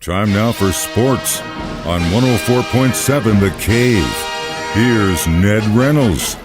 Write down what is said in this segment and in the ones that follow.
Time now for sports on 104.7 The Cave. Here's Ned Reynolds.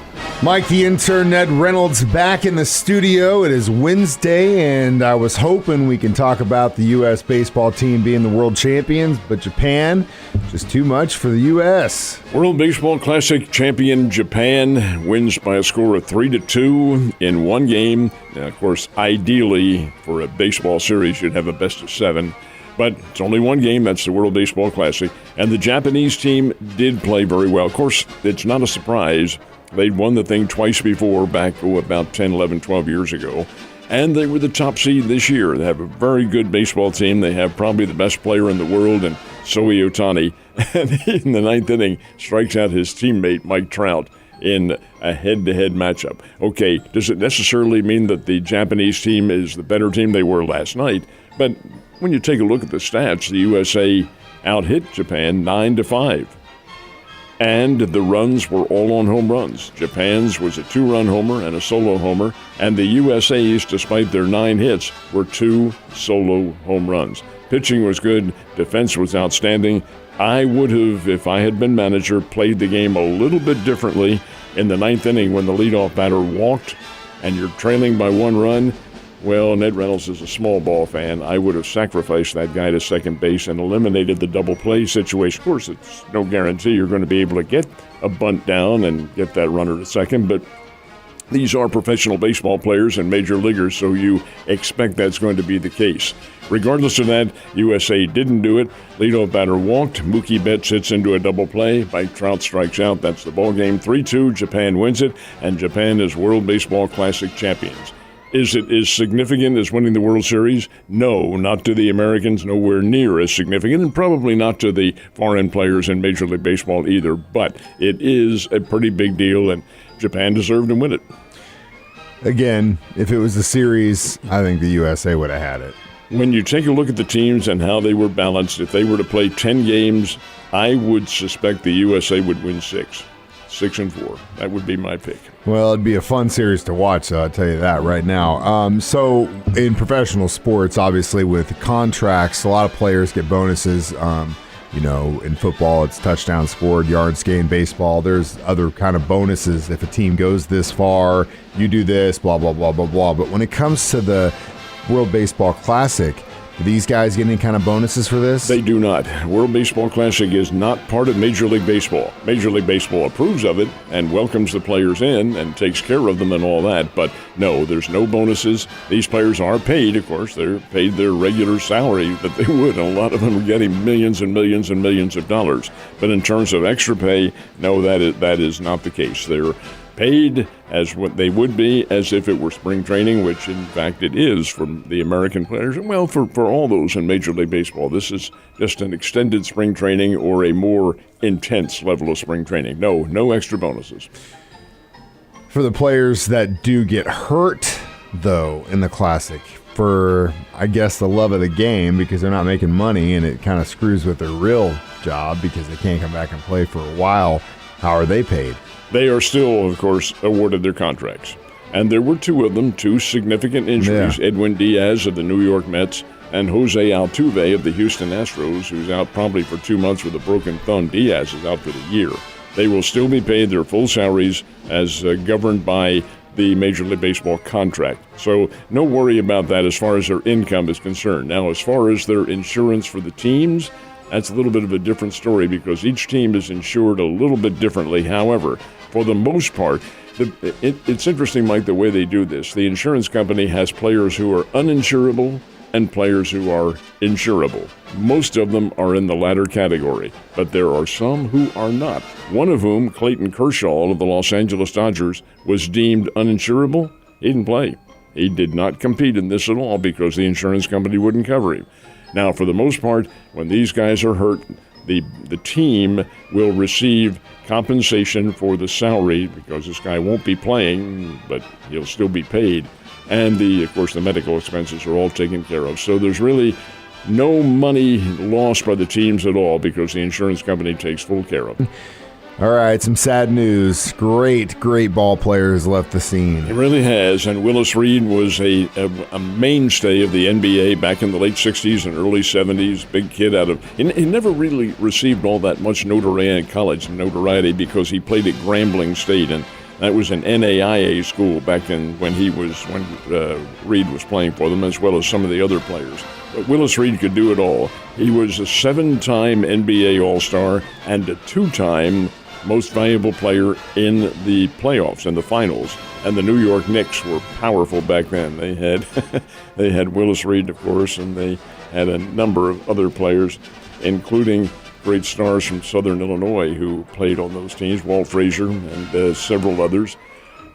Mike, the intern, Ned Reynolds, back in the studio. It is Wednesday, and I was hoping we can talk about the U.S. baseball team being the world champions, but Japan, just too much for the U.S. World Baseball Classic champion Japan wins by a score of 3-2 in one game. Now, of course, ideally, for a baseball series, you'd have a best of 7. But it's only one game. That's the World Baseball Classic. And the Japanese team did play very well. Of course, it's not a surprise. They'd won the thing twice before, back about 10, 11, 12 years ago. And they were the top seed this year. They have a very good baseball team. They have probably the best player in the world, and Shohei Ohtani. And in the ninth inning, strikes out his teammate, Mike Trout, in a head-to-head matchup. Okay, does it necessarily mean that the Japanese team is the better team they were last night? But when you take a look at the stats, the USA out-hit Japan 9-5. And the runs were all on home runs. Japan's was a 2-run homer and a solo homer, and the USA's, despite their 9 hits, were 2 solo home runs. Pitching was good. Defense was outstanding. I would have, if I had been manager, played the game a little bit differently in the ninth inning when the leadoff batter walked and you're trailing by 1 run. Well, Ned Reynolds is a small ball fan. I would have sacrificed that guy to second base and eliminated the double play situation. Of course, it's no guarantee you're going to be able to get a bunt down and get that runner to second, but these are professional baseball players and major leaguers, so you expect that's going to be the case. Regardless of that, USA didn't do it. Leadoff batter walked. Mookie Betts hits into a double play. Mike Trout strikes out. That's the ball game. 3-2. Japan wins it, and Japan is World Baseball Classic champions. Is it as significant as winning the World Series? No, not to the Americans, nowhere near as significant, and probably not to the foreign players in Major League Baseball either, but it is a pretty big deal, and Japan deserved to win it. Again, if it was the series, I think the USA would have had it. When you take a look at the teams and how they were balanced, if they were to play 10 games, I would suspect the USA would win 6. 6-4. That would be my pick. Well, it'd be a fun series to watch, so I'll tell you that right now. So in professional sports, obviously with contracts, a lot of players get bonuses. In football, it's touchdowns scored, yards gained. Baseball, there's other kind of bonuses. If a team goes this far, you do this, blah, blah, blah, blah, blah. But when it comes to the World Baseball Classic, do these guys get any kind of bonuses for this? They do not. World Baseball Classic is not part of Major League Baseball. Major League Baseball approves of it and welcomes the players in and takes care of them and all that. But no, there's no bonuses. These players are paid, of course. They're paid their regular salary that they would. A lot of them are getting millions and millions and millions of dollars. But in terms of extra pay, no, that is not the case. They're paid as what they would be as if it were spring training, which in fact it is for the American players. Well, for all those in Major League Baseball, this is just an extended spring training or a more intense level of spring training. No extra bonuses. For the players that do get hurt, though, in the Classic, for, I guess, the love of the game, because they're not making money and it kind of screws with their real job because they can't come back and play for a while, how are they paid? They are still, of course, awarded their contracts. And there were 2 of them, 2 significant injuries. Yeah. Edwin Diaz of the New York Mets and Jose Altuve of the Houston Astros, who's out probably for 2 months with a broken thumb. Diaz is out for the year. They will still be paid their full salaries as governed by the Major League Baseball contract. So no worry about that as far as their income is concerned. Now, as far as their insurance for the teams, that's a little bit of a different story because each team is insured a little bit differently. However, for the most part, it's interesting, Mike, the way they do this. The insurance company has players who are uninsurable and players who are insurable. Most of them are in the latter category, but there are some who are not. One of whom, Clayton Kershaw of the Los Angeles Dodgers, was deemed uninsurable. He didn't play. He did not compete in this at all because the insurance company wouldn't cover him. Now, for the most part, when these guys are hurt, the team will receive compensation for the salary because this guy won't be playing, but he'll still be paid. And, of course, the medical expenses are all taken care of. So there's really no money lost by the teams at all because the insurance company takes full care of them. All right, some sad news. Great ball player has left the scene. It really has, and Willis Reed was a mainstay of the NBA back in the late 60s and early 70s. Big kid he never really received all that much notoriety in college because he played at Grambling State, and that was an NAIA school back in when Reed was playing for them, as well as some of the other players. But Willis Reed could do it all. He was a 7-time NBA All-Star and a 2-time most valuable player in the playoffs and the finals. And the New York Knicks were powerful back then. They had Willis Reed, of course, and they had a number of other players, including great stars from Southern Illinois who played on those teams, Walt Frazier and several others.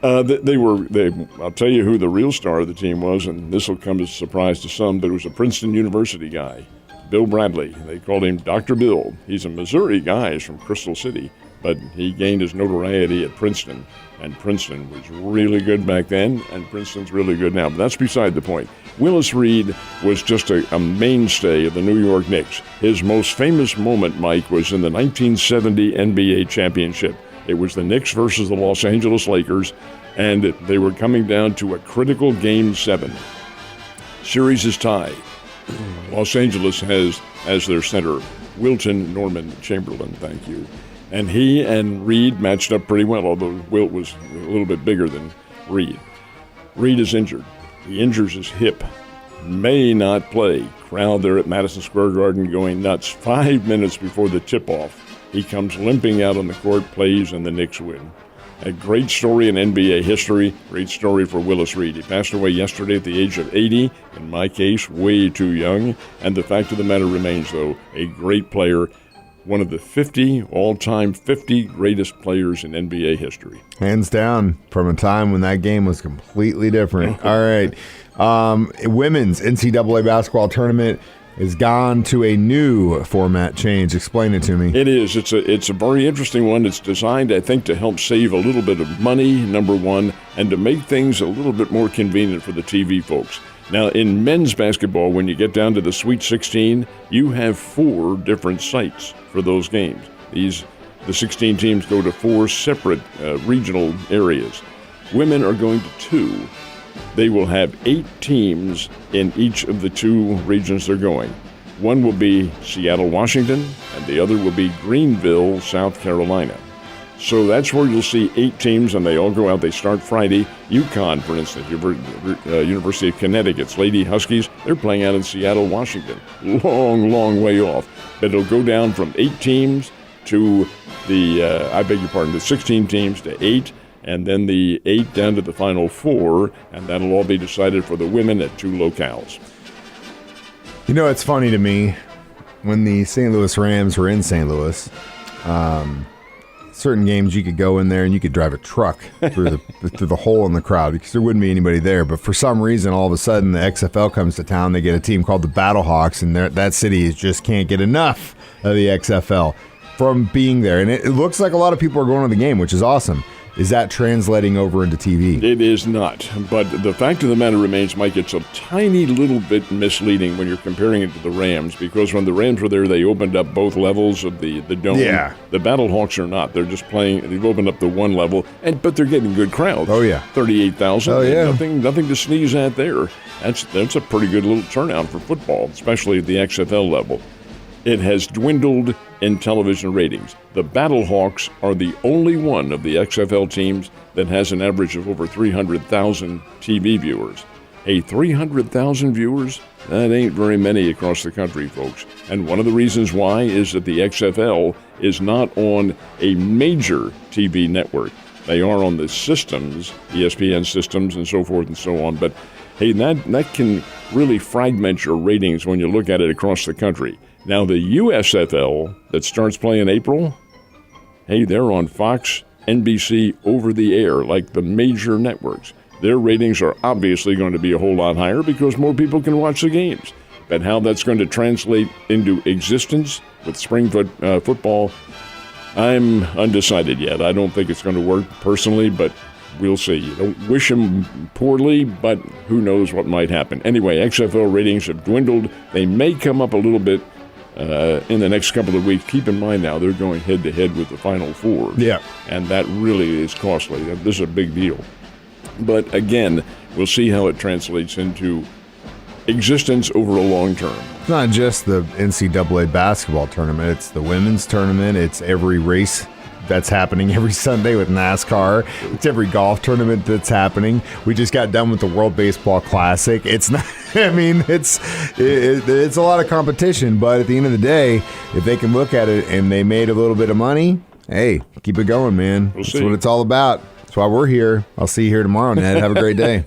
I'll tell you who the real star of the team was, and this will come as a surprise to some, but it was a Princeton University guy, Bill Bradley. They called him Dr. Bill. He's a Missouri guy. He's from Crystal City, but he gained his notoriety at Princeton, and Princeton was really good back then, and Princeton's really good now, but that's beside the point. Willis Reed was just a mainstay of the New York Knicks. His most famous moment, Mike, was in the 1970 NBA championship. It was the Knicks versus the Los Angeles Lakers, and they were coming down to a critical Game 7. Series is tied. Los Angeles has as their center Wilton Norman Chamberlain, thank you. And he and Reed matched up pretty well, although Wilt was a little bit bigger than Reed. Reed is injured. He injures his hip. May not play. Crowd there at Madison Square Garden going nuts. 5 minutes before the tip-off, he comes limping out on the court, plays, and the Knicks win. A great story in NBA history. Great story for Willis Reed. He passed away yesterday at the age of 80. In my case, way too young. And the fact of the matter remains, though, a great player. One of the 50 all-time 50 greatest players in NBA history. Hands down, from a time when that game was completely different. All right. Women's NCAA basketball tournament has gone to a new format change. Explain it to me. It is. It's a very interesting one. It's designed, I think, to help save a little bit of money, number one, and to make things a little bit more convenient for the TV folks. Now, in men's basketball, when you get down to the Sweet 16, you have 4 different sites for those games. The 16 teams go to 4 separate regional areas. Women are going to 2. They will have 8 teams in each of the 2 regions they're going. One will be Seattle, Washington, and the other will be Greenville, South Carolina. So that's where you'll see 8 teams, and they all go out. They start Friday. UConn, for instance, University of Connecticut's Lady Huskies, they're playing out in Seattle, Washington. Long way off. But it'll go down from 8 teams to the 16 teams to 8, and then the 8 down to the final 4, and that'll all be decided for the women at 2 locales. You know, it's funny to me, when the St. Louis Rams were in St. Louis, certain games you could go in there and you could drive a truck through the hole in the crowd because there wouldn't be anybody there. But for some reason, all of a sudden, the XFL comes to town. They get a team called the Battlehawks, and that city just can't get enough of the XFL from being there. And it looks like a lot of people are going to the game, which is awesome. Is that translating over into TV? It is not. But the fact of the matter remains, Mike, it's a tiny little bit misleading when you're comparing it to the Rams, because when the Rams were there, they opened up both levels of the dome. Yeah. The Battlehawks are not. They're just playing. They've opened up the one level, but they're getting good crowds. Oh, yeah. 38,000. Oh, yeah. Nothing to sneeze at there. That's a pretty good little turnout for football, especially at the XFL level. It has dwindled in television ratings. The Battlehawks are the only one of the XFL teams that has an average of over 300,000 TV viewers. Hey, 300,000 viewers? That ain't very many across the country, folks. And one of the reasons why is that the XFL is not on a major TV network. They are on the systems, ESPN systems and so forth and so on. But, hey, that can really fragment your ratings when you look at it across the country. Now, the USFL that starts playing in April, hey, they're on Fox, NBC, over the air, like the major networks. Their ratings are obviously going to be a whole lot higher because more people can watch the games. But how that's going to translate into existence with spring football, I'm undecided yet. I don't think it's going to work personally, but we'll see. You don't wish them poorly, but who knows what might happen. Anyway, XFL ratings have dwindled. They may come up a little bit in the next couple of weeks. Keep in mind now, they're going head-to-head with the Final Four. Yeah. And that really is costly. This is a big deal. But again, we'll see how it translates into existence over a long term. It's not just the NCAA basketball tournament. It's the women's tournament. It's every race that's happening every Sunday with NASCAR. It's every golf tournament that's happening. We just got done with the World Baseball Classic. It's not, I mean, it's a lot of competition, but at the end of the day, if they can look at it and they made a little bit of money, hey, keep it going, man. That's what it's all about. That's why we're here. I'll see you here tomorrow, Ned. Have a great day.